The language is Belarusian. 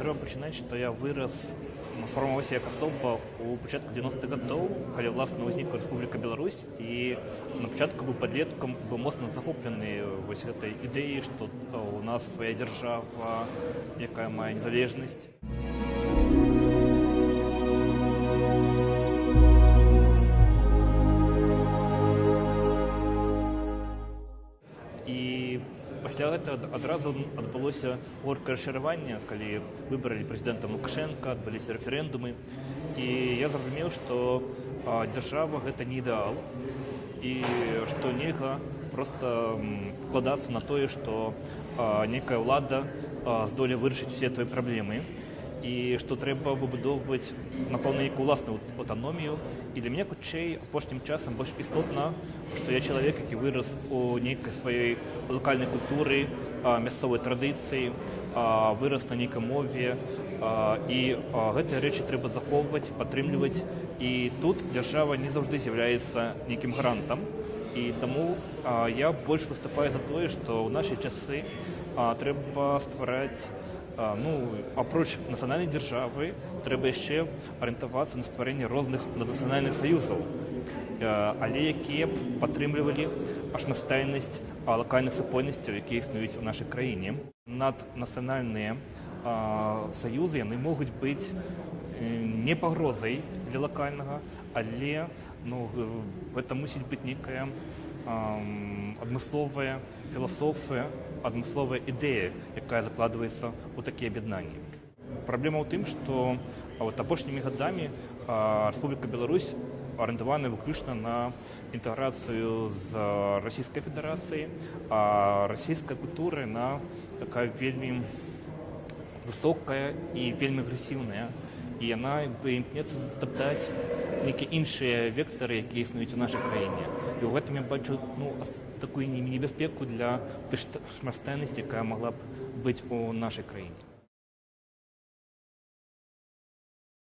трэба пачынаць, што я вырас, сфармаваўся як асоба ў пачатку 90-х гадоў, калі ўласна ўзнікла Рэспубліка Беларусь, і на пачатку быў падлеткам, быў моцна захоплены вось гэтай ідэяй, што ў нас свая дзяржава, якая мае незалежнасць. Пасля гэтага адразу адбылося горкае расчараванне, калі выбралі прэзідэнта Лукашенка, адбыліся рэферэндумы. І я зразумеў, што дзяржава гэта не ідэал, і што нельга проста пакладацца на тое, што нейкая ўлада здолее вырашыць усе твае праблемы, і што трэба выбудоўваць, напэўна, нейкую ўласную аўтаномію. І для мяне, хутчэй, апошнім часам больш істотна, што я чалавек, які вырас у нейкай сваёй лакальнай культуры, мясцовай традыцыі, вырас на нейкай мове, і гэтыя рэчы трэба захоўваць, падтрымліваць. І тут дзяржава не заўжды з'яўляецца нейкім гарантам. І таму я больш выступаю за тое, што ў нашы часы трэба ствараць, апроч нацыянальнай дзяржавы, трэба яшчэ арыентавацца на стварэнне розных наднацыянальных саюзаў, але якія б падтрымлівалі аднастайнасць лакальных супольнасцяў, якія існуюць у нашай краіне. Наднацыянальныя саюзы яны могуць быць не пагрозай для лакальнага, але гэта мусіць быць нейкая адмысловая філасофія, адмысловая ідэя, якая закладваецца ў такія аб'яднанні. Праблема ў тым, што апошнімі гадамі Рэспубліка Беларусь арыентавана выключна на інтэграцыю з Расійскай Федэрацыяй, а расійская культура такая вельмі высокая і вельмі агрэсіўная, і яна імкнецца затаптаць нейкія іншыя вектары, якія існуюць у нашай краіне. І ў гэтым я бачу такую небяспеку для той разнастайнасці, якая магла б быць у нашай краіне.